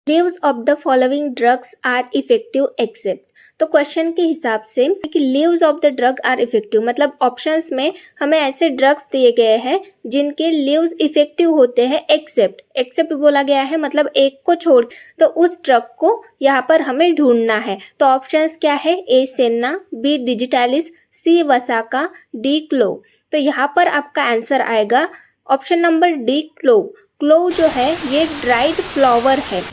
Leaves of the following drugs are effective except. तो question के हिसाब से कि leaves of the drug are effective मतलब ऑप्शंस में हमें ऐसे ड्रग्स दिए गए हैं जिनके लीव्स इफेक्टिव होते हैं एक्सेप्ट बोला गया है मतलब एक को छोड़, तो उस ड्रग को यहाँ पर हमें ढूंढना है। तो ऑप्शंस क्या है? ए सेन्ना, बी डिजिटैलिस, सी वसाका, डी क्लोव। तो यहाँ पर आपका आंसर आएगा option number D clove. Clove जो है ये ड्राइड फ्लावर है।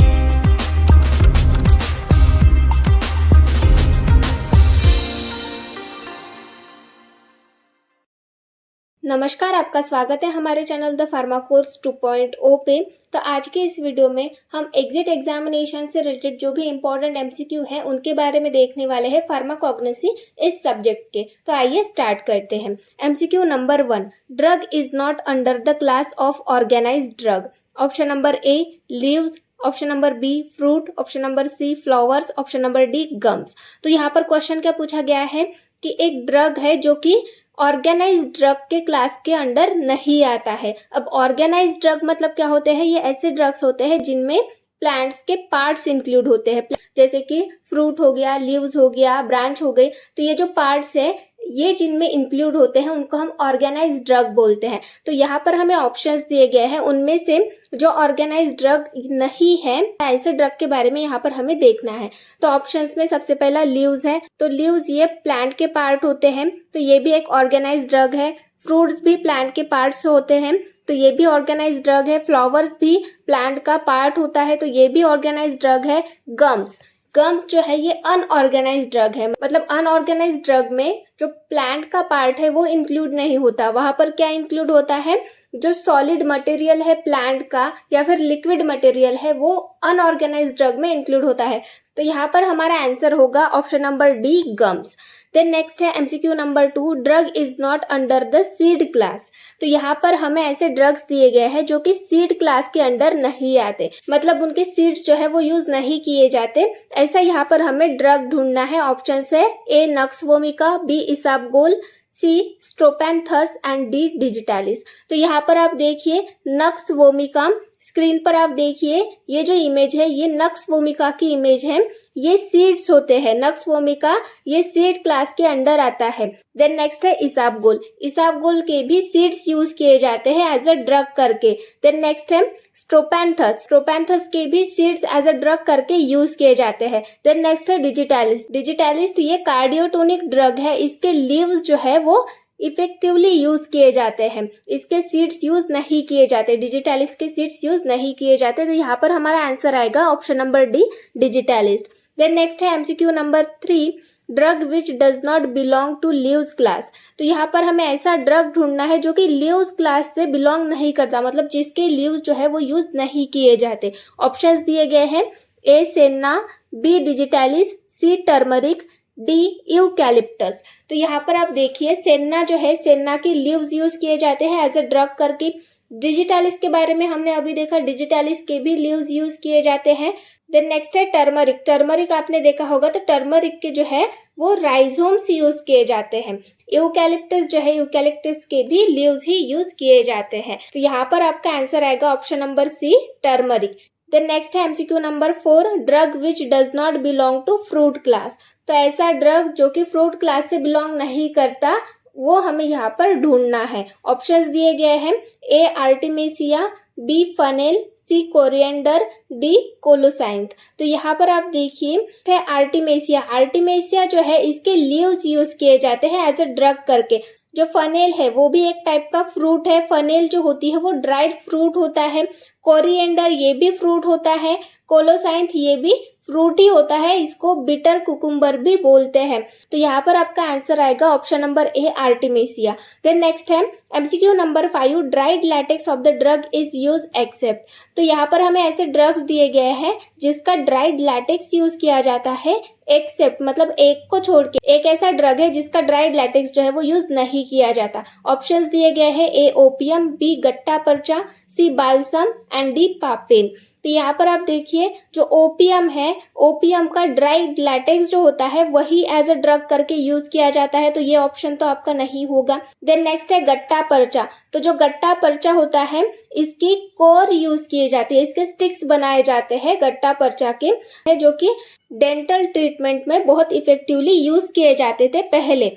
नमस्कार, आपका स्वागत है हमारे चैनल द फार्मा कोर्स 2.0 पे। तो आज के इस वीडियो में हम एग्जिट एग्जामिनेशन से रिलेटेड जो भी इंपॉर्टेंट एमसीक्यू हैं उनके बारे में देखने वाले हैं फार्माकोग्नोसी इस सब्जेक्ट के। तो आइए स्टार्ट करते हैं। MCQ number 1, drug is not under the class of organised drug. Option number A leaves, option number B fruit, option number C flowers, option number D gums. तो यहाँ पर क्वेश्चन क्या पूछा गया है कि एक ड्रग है जो कि ऑर्गेनाइज्ड ड्रग के क्लास के अंडर नहीं आता है। अब ऑर्गेनाइज्ड ड्रग मतलब क्या होते हैं? ये ऐसे ड्रग्स होते हैं जिनमें प्लांट्स के पार्ट्स इंक्लूड होते हैं, जैसे कि फ्रूट हो गया, लीव्स हो गया, ब्रांच हो गई। तो ये जो पार्ट्स है ये जिनमें इंक्लूड होते हैं उनको हम ऑर्गेनाइज्ड ड्रग बोलते हैं। तो यहाँ पर हमें ऑप्शंस दिए गए हैं, उनमें से जो ऑर्गेनाइज्ड ड्रग नहीं है ऐसे ड्रग के बारे में यहाँ पर हमें देखना है। तो ऑप्शंस में सबसे पहला लीव्स है। तो लीव्स ये प्लांट के पार्ट होते हैं, तो ये भी एक ऑर्गेनाइज्ड ड्रग है। फ्रूट्स भी प्लांट के पार्ट्स होते हैं, तो ये भी ऑर्गेनाइज्ड ड्रग है। फ्लावर्स भी प्लांट का पार्ट होता है, तो ये भी ऑर्गेनाइज्ड ड्रग है। गम्स जो है ये अनऑर्गेनाइज्ड ड्रग है, मतलब अनऑर्गेनाइज्ड ड्रग में जो प्लांट का पार्ट है वो इंक्लूड नहीं होता। वहां पर क्या इंक्लूड होता है? जो सॉलिड मटेरियल है प्लांट का या फिर लिक्विड मटेरियल है वो अनऑर्गेनाइज्ड ड्रग में इंक्लूड होता है। तो यहाँ पर हमारा आंसर होगा option number D gums. Then next है MCQ number 2, drug is not under the seed class. तो यहाँ पर हमें ऐसे ड्रग्स दिए गए हैं जो कि सीड क्लास के अंडर नहीं आते, मतलब उनके सीड्स जो है वो यूज नहीं किए जाते। ऐसा यहाँ पर हमें ड्रग ढूंढना है। ऑप्शन है ए नक्स वोमिका, बी इसाबगोल, C strophanthus and D digitalis. तो यहाँ पर आप देखिए नक्स वोमिका, स्क्रीन पर आप देखिए ये जो इमेज है ये नक्स वोमिका की इमेज है। ये सीड्स होते हैं, नक्स वोमिका ये सीड क्लास के अंडर आता है। देन नेक्स्ट है इसाबगोल के भी सीड्स यूज किए जाते हैं एज अ ड्रग करके। देन नेक्स्ट है स्ट्रोपैंथस के भी सीड्स एज अ ड्रग करके यूज किए जाते हैं। देन नेक्स्ट है डिजिटैलिस ये कार्डियोटोनिक ड्रग है, इसके लीव्स जो है वो इफेक्टिवली यूज किए जाते हैं, इसके सीड्स यूज नहीं किए जाते, डिजिटैलिस के सीड्स यूज नहीं किए जाते। तो यहाँ पर हमारा आंसर आएगा option number D digitalis. Then next है MCQ number 3, drug which does not belong to leaves class. तो यहाँ पर हमें ऐसा ड्रग ढूंढना है जो कि लीव्स क्लास से बिलोंग नहीं करता, मतलब जिसके लीव्स जो है वो यूज नहीं किए जाते। ऑप्शंस दिए गए हैं ए सेन्ना, बी डिजिटैलिस, सी टर्मरिक, डी यूकैलिप्टस। तो यहाँ पर आप देखिए सेन्ना जो है, सेन्ना के लीव्स यूज किए जाते हैं एज अ ड्रग करके। डिजिटैलिस के बारे में हमने अभी देखा, डिजिटैलिस के भी लीव्स यूज किए जाते हैं। देन नेक्स्ट है टर्मरिक आपने देखा होगा, तो टर्मरिक के जो है वो राइजोम्स यूज किए जाते हैं। यूकैलिप्टस जो है, यूकैलिप्टस के भी लीव्स ही यूज किए जाते हैं। तो यहाँ पर आपका आंसर आएगा option number C turmeric. Then next है MCQ number 4, drug which does not belong to fruit class. तो ऐसा ड्रग जो कि फ्रूट क्लास से बिलोंग नहीं करता वो हमें यहाँ पर ढूंढना है। ऑप्शंस दिए गए हैं ए आर्टिमेसिया, बी फनेल, सी कोरिएंडर, डी कोलोसाइंथ। तो यहाँ पर आप देखिए आर्टिमेसिया जो है इसके लीव्स यूज किए जाते हैं एज अ ड्रग करके। जो फनेल है वो भी एक टाइप का फ्रूट है, फनेल जो होती है वो ड्राइड फ्रूट होता है। कोरिएंडर ये भी फ्रूट होता है। कोलोसाइंथ ये भी फ्रूट ही होता है, इसको बिटर कुकुम्बर भी बोलते हैं। तो यहाँ पर आपका आंसर आएगा option number A artemisia. Then next है MCQ number 5, dried latex of the drug is use except. तो यहाँ पर हमें ऐसे ड्रग्स दिए गए हैं जिसका ड्राइड लैटेक्स यूज किया जाता है एक्सेप्ट, मतलब एक को छोड़ के एक ऐसा ड्रग है जिसका ड्राइड लैटेक्स जो है वो यूज नहीं किया जाता। ऑप्शंस दिए गए हैं ए ओपियम, बी गट्टा पर्चा, सी बाल्सम एंड डी पापेन। तो यहाँ पर आप देखिए जो ओपियम है, ओपियम का ड्राई लैटेक्स जो होता है वही एज अ ड्रग करके यूज किया जाता है, तो ये ऑप्शन तो आपका नहीं होगा। देन नेक्स्ट है गट्टा पर्चा। तो जो गट्टा पर्चा होता है इसकी कोर यूज किए जाते हैं, इसके स्टिक्स बनाए जाते हैं गट्टा पर्चा के, जो कि डेंटल ट्रीटमेंट में बहुत इफेक्टिवली यूज किए जाते थे पहले।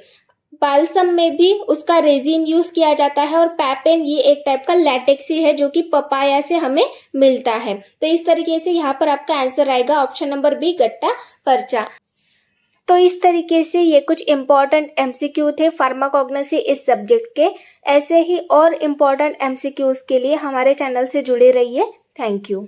बाल्सम में भी उसका रेजिन यूज किया जाता है, और पैपेन ये एक टाइप का लैटेक्स ही है जो कि पपाया से हमें मिलता है। तो इस तरीके से यहाँ पर आपका आंसर आएगा ऑप्शन नंबर बी, गट्टा पर्चा। तो इस तरीके से ये कुछ इम्पॉर्टेंट एमसीक्यू थे फार्माकोग्नोसी इस सब्जेक्ट के। ऐसे ही और इम्पॉर्टेंट एमसीक्यूज के लिए हमारे चैनल से जुड़े रहिए। Thank you.